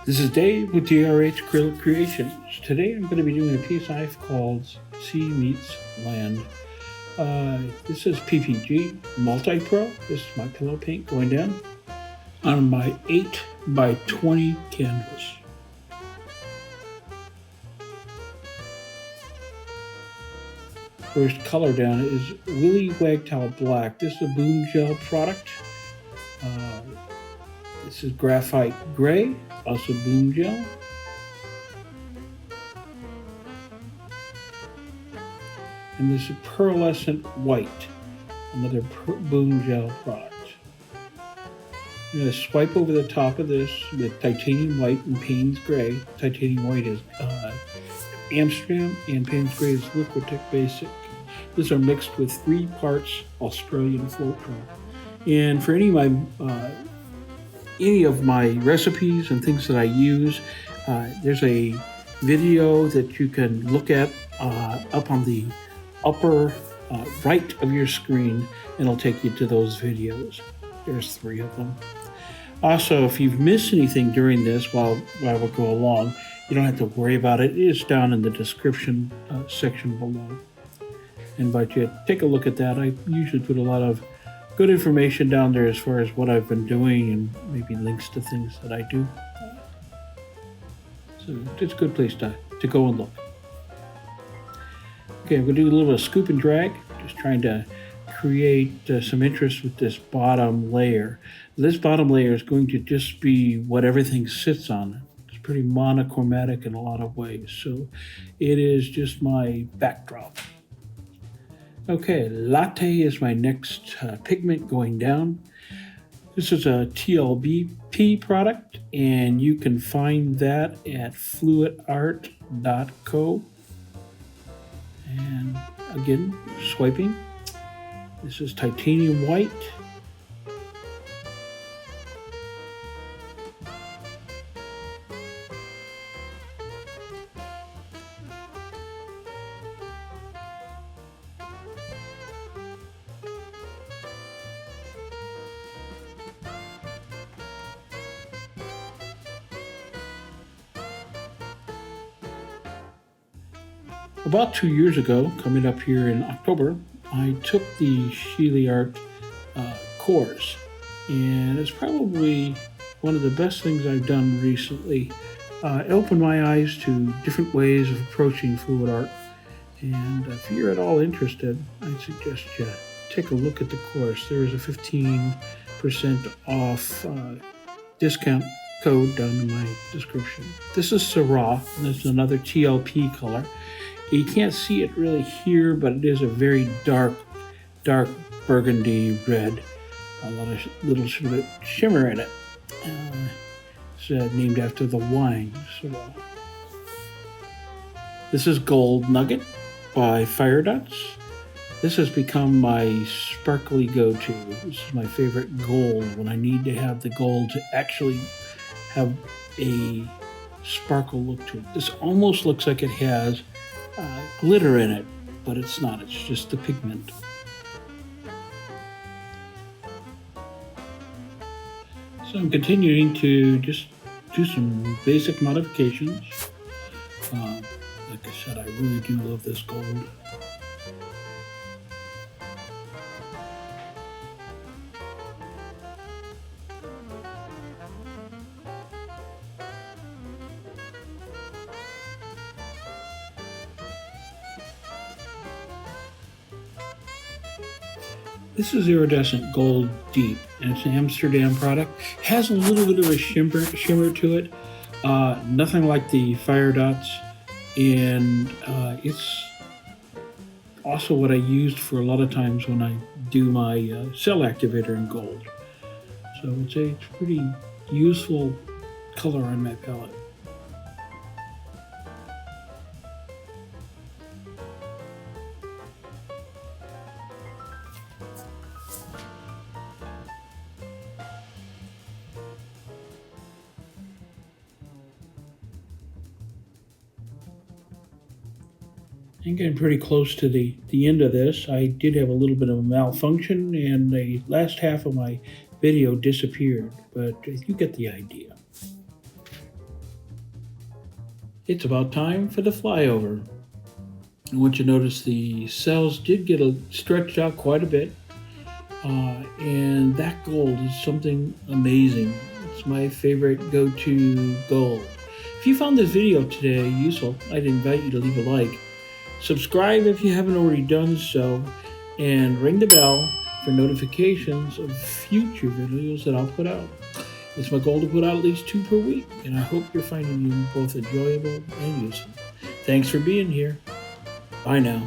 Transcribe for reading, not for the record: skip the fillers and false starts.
This is Dave with DRH Acrylic Creations. Today I'm going to be doing a piece I've called Sea Meets Land. This is PPG Multi-PRO. This is my pillow paint going down on my 8 by 20 canvas. First color down is Willy Wagtail Black. This is a Boom Gel product. This is Graphite Grey, also Boom Gel. And this is Pearlescent White, another Boom Gel product. I'm going to swipe over the top of this with Titanium White and Payne's Gray. Titanium White is Amsterdam and Payne's Gray is Liquitex Basic. These are mixed with 3 parts Australian floetrol. And for any of my recipes and things that I use, there's a video that you can look at up on the upper right of your screen, and it'll take you to those videos. There's 3 of them. Also, if you've missed anything during this while we go along, you don't have to worry about it. It is down in the description section below. I invite you to take a look at that. I usually put a lot of good information down there as far as what I've been doing and maybe links to things that I do. So it's a good place to go and look. Okay, I'm going to do a little bit of scoop and drag, just trying to create some interest with this bottom layer. This bottom layer is going to just be what everything sits on. It's pretty monochromatic in a lot of ways, so it is just my backdrop. Okay, Latte is my next pigment going down. This is a TLP product, and you can find that at floetrol.co. And again, swiping. This is Titanium White. About 2 years ago, coming up here in October, I took the Sheleeart course, and it's probably one of the best things I've done recently. It opened my eyes to different ways of approaching fluid art, and if you're at all interested, I suggest you take a look at the course. There is a 15% off discount code down in my description. This is Syrah, and this is another TLP color. You can't see it really here, but it is a very dark burgundy red. A lot of little shimmer in it. It's named after the wine. This is Gold Nugget by Firedots. This has become my sparkly go-to. This is my favorite gold when I need to have the gold to actually have a sparkle look to it. This almost looks like it has glitter in it, but it's not. It's just the pigment. So I'm continuing to just do some basic modifications. Like I said, I really do love this gold. This is Iridescent Gold Deep, and it's an Amsterdam product. Has a little bit of a shimmer to it, nothing like the Firedots, and it's also what I used for a lot of times when I do my cell activator in gold. So it's a pretty useful color on my palette. I'm getting pretty close to the end of this. I did have a little bit of a malfunction and the last half of my video disappeared, but you get the idea. it's about time for the flyover. I want you to notice the cells did get stretched out quite a bit. And that gold is something amazing. It's my favorite go-to gold. If you found this video today useful, I'd invite you to leave a like. Subscribe if you haven't already done so, and ring the bell for notifications of future videos that I'll put out. It's my goal to put out at least 2 per week, and I hope you're finding them both enjoyable and useful. Thanks for being here. Bye now.